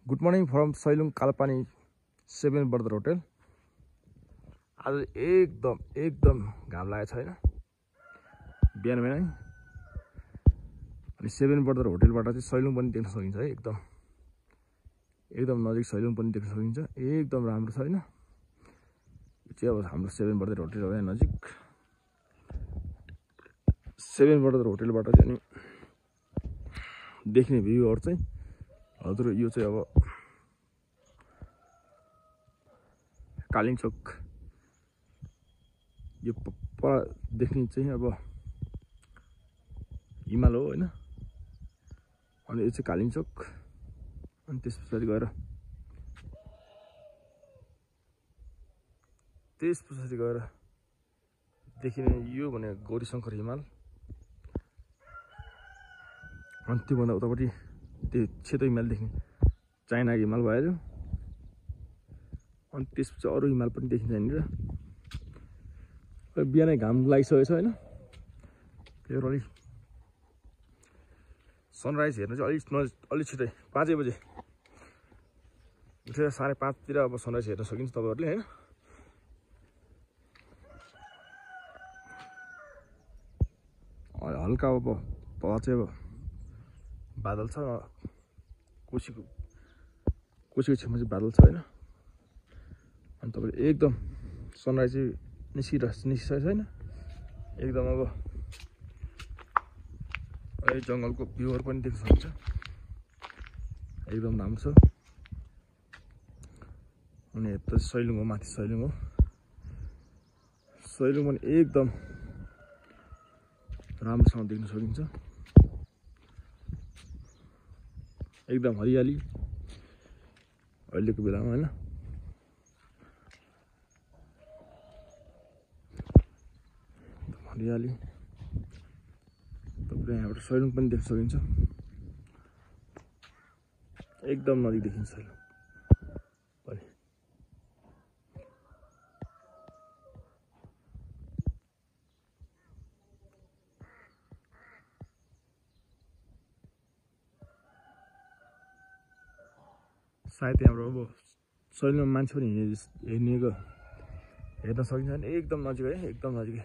Good morning from Sailung Kalapani 7 border hotel. आज एकदम घाम लागेको छैन बिहान बिहानै। अनि 7 बर्दर होटलबाट चाहिँ सैलुङ पनि देख्न सकिन्छ है। एकदम नजिक सैलुङ पनि देख्न सकिन्छ। एकदम राम्रो छ हैन। यो चाहिँ अब हाम्रो 7 बर्दर होटल हो यहाँ नजिक। 7 बर्दर होटलबाट चाहिँ अनि देख्ने भ्यूहरु चाहिँ हजुर यो चाहिँ अब कालिङचोक यो पर देख्ने चाहिँ अब हिमाल हो हैन। अनि यो चाहिँ कालिङचोक। अनि त्यस पछाडि गएर देखिने यो भने गौरीशंकर हिमाल। अनि त्योभन्दा उतापट्टि त्यो सेतो हिमाल देख्ने चाइना हिमाल भयो। अनि त्यसपछि अरू हिमाल पनि देखिन्छ यहाँनिर। बिहानै घाम लागिसकेको छ हैन। त्यो अलि सनराइज हेर्न चाहिँ अलि छिटै 5 बजे उठेर 5:30 तिर अब सनराइज हेर्न सकिन्छ तपाईहरुले हैन। हल्का अब तल चाहिँ अब बादल छ। कोसीको छेउमा चाहिँ बादल छ हैन। अनि तपाईले एकदम सनराइज चाहिँ निस्किसकेको छैन। एकदम अब अहिले जंगलको भ्यूहरु पनि देख्न सक्नुहुन्छ। एकदम राम्रो छ। अनि यता सैलुङ हो, माथि सैलुङ हो। सैलुङ पनि एकदम राम्रोसँग देख्न सकिन्छ। एकदम हरियाली अहिलेको बेलामा हैन। हरियाली तपाईले यहाँबाट सैलुङ पनि देख्न सकिन्छ। एकदम नजिक देखिन्छ सैलुङ। सायद यहाँबाट अब सैलुङमा मान्छे पनि हेर्न सकिन्छ। एकदम नजिक है, एकदम नजिकै।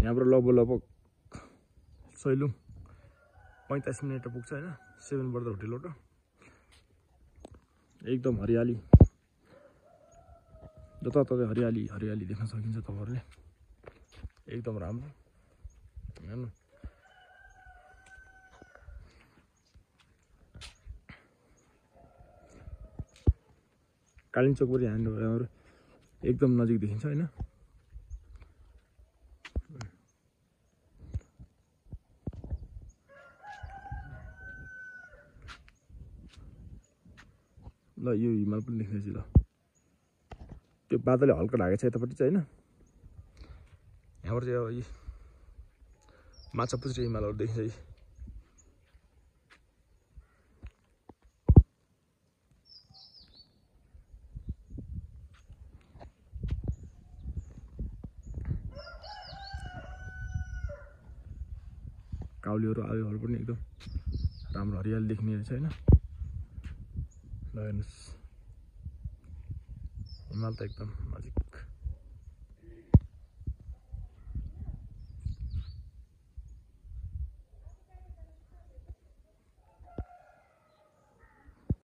यहाँबाट लगभग सैलुङ 45 मिनेट पुग्छ हैन 7 बर्दर होटलबाट। एकदम हरियाली जताततै हरियाली देख्न सकिन्छ तपाईहरुले। एकदम राम्रो हेर्नु। कालिङचोकबाट यहाँहरु एकदम नजिक देखिन्छ हैन। ल यो हिमाल पनि देख्दैछु ल। त्यो बादलले हल्का ढाकेको छ यतापट्टि चाहिँ हैन। यहाँबाट चाहिँ अब यी माछापुच्छ्रे हिमालहरु देखिन्छ। काउलीहरु आयोहरु पनि एकदम राम्रो हरियाली देखिने रहेछ हैन। ल हेर्नुस् हिमाल त एकदम नजिक।